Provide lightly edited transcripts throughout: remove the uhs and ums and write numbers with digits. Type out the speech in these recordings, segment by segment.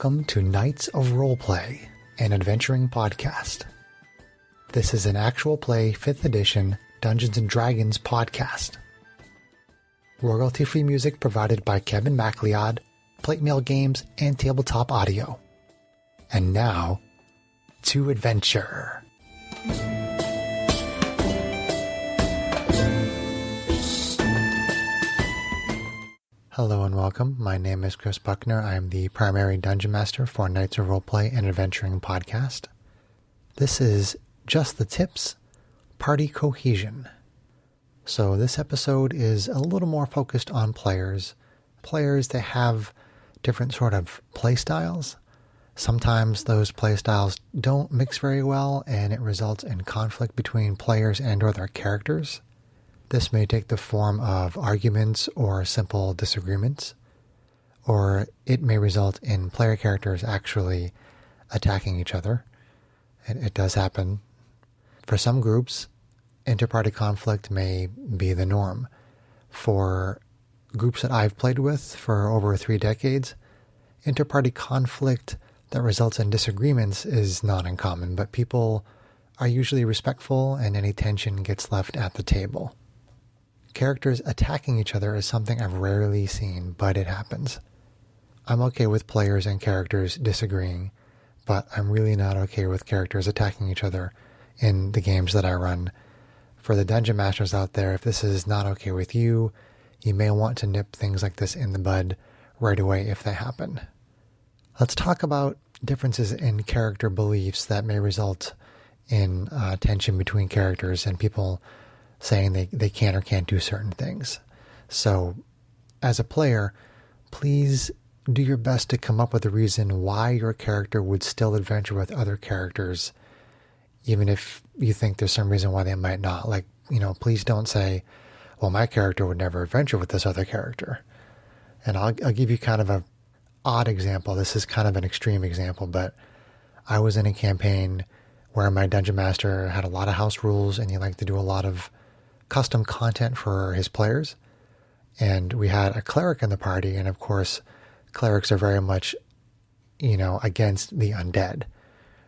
Welcome to Knights of Roleplay, an adventuring podcast. This is an actual play 5th edition Dungeons & Dragons podcast. Royalty-free music provided by Kevin MacLeod, Plate Mail Games, and Tabletop Audio. And now, to adventure. Hello and welcome. My name is Chris Buckner. I am the primary Dungeon Master for Knights of Roleplay and Adventuring podcast. This is Just the Tips, Party Cohesion. So this episode is a little more focused on players that have different sort of play styles. Sometimes those play styles don't mix very well and it results in conflict between players and or their characters. This may take the form of arguments or simple disagreements, or it may result in player characters actually attacking each other. It does happen. For some groups, inter-party conflict may be the norm. For groups that I've played with for over 3 decades, inter-party conflict that results in disagreements is not uncommon, but people are usually respectful and any tension gets left at the table. Characters attacking each other is something I've rarely seen, but it happens. I'm okay with players and characters disagreeing, but I'm really not okay with characters attacking each other in the games that I run. For the dungeon masters out there, if this is not okay with you, you may want to nip things like this in the bud right away if they happen. Let's talk about differences in character beliefs that may result in tension between characters and people saying they can or can't do certain things. So, as a player, please do your best to come up with a reason why your character would still adventure with other characters, even if you think there's some reason why they might not. Like, please don't say, well, my character would never adventure with this other character. And I'll give you kind of a odd example. This is kind of an extreme example, but I was in a campaign where my dungeon master had a lot of house rules and he liked to do a lot of custom content for his players. And we had a cleric in the party. And of course, clerics are very much, against the undead.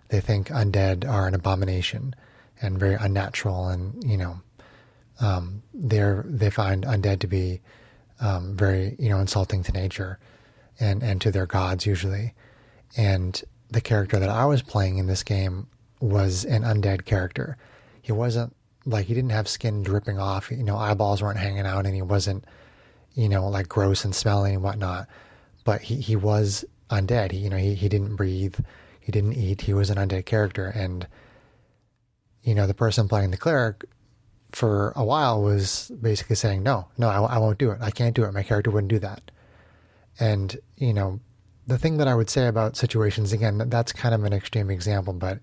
They think undead are an abomination and very unnatural. And, they find undead to be very, insulting to nature and to their gods usually. And the character that I was playing in this game was an undead character. He wasn't he didn't have skin dripping off, eyeballs weren't hanging out and he wasn't, gross and smelly and whatnot. But he was undead. He didn't breathe. He didn't eat. He was an undead character. And, the person playing the cleric for a while was basically saying, no, I won't do it. I can't do it. My character wouldn't do that. And, the thing that I would say about situations, again, that's kind of an extreme example, but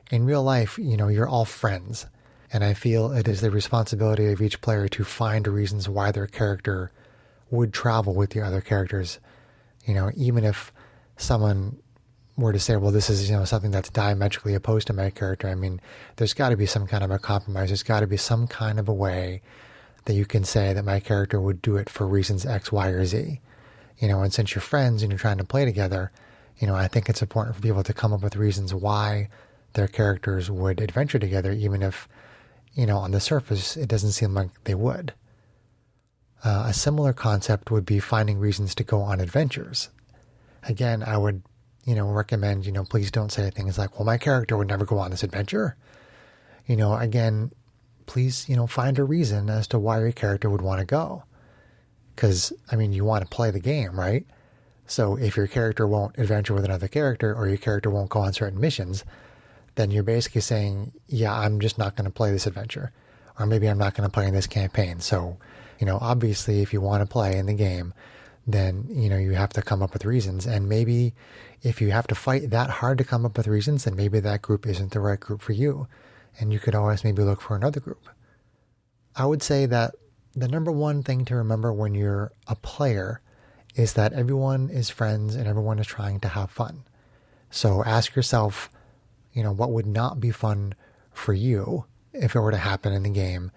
in real life, you're all friends. And I feel it is the responsibility of each player to find reasons why their character would travel with the other characters. Even if someone were to say, well, this is, something that's diametrically opposed to my character. I mean, there's got to be some kind of a compromise. There's got to be some kind of a way that you can say that my character would do it for reasons X, Y, or Z. And since you're friends and you're trying to play together, I think it's important for people to come up with reasons why their characters would adventure together, even if, on the surface, it doesn't seem like they would. A similar concept would be finding reasons to go on adventures. Again, I would, recommend, please don't say things like, well, my character would never go on this adventure. Again, please, find a reason as to why your character would want to go. Because, you want to play the game, right? So if your character won't adventure with another character or your character won't go on certain missions, then you're basically saying, yeah, I'm just not going to play this adventure. Or maybe I'm not going to play in this campaign. So, obviously if you want to play in the game, then, you have to come up with reasons. And maybe if you have to fight that hard to come up with reasons, then maybe that group isn't the right group for you. And you could always maybe look for another group. I would say that the number one thing to remember when you're a player is that everyone is friends and everyone is trying to have fun. So ask yourself, what would not be fun for you if it were to happen in the game,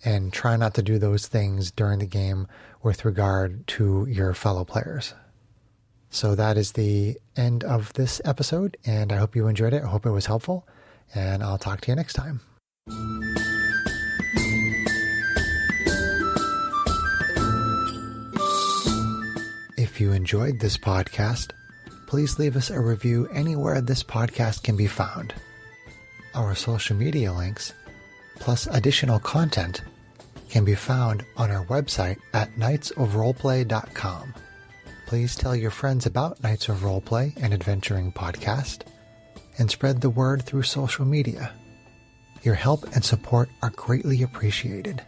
and try not to do those things during the game with regard to your fellow players. So that is the end of this episode, and I hope you enjoyed it. I hope it was helpful, and I'll talk to you next time. If you enjoyed this podcast, please leave us a review anywhere this podcast can be found. Our social media links, plus additional content, can be found on our website at knightsofroleplay.com. Please tell your friends about Knights of Roleplay and Adventuring Podcast, and spread the word through social media. Your help and support are greatly appreciated.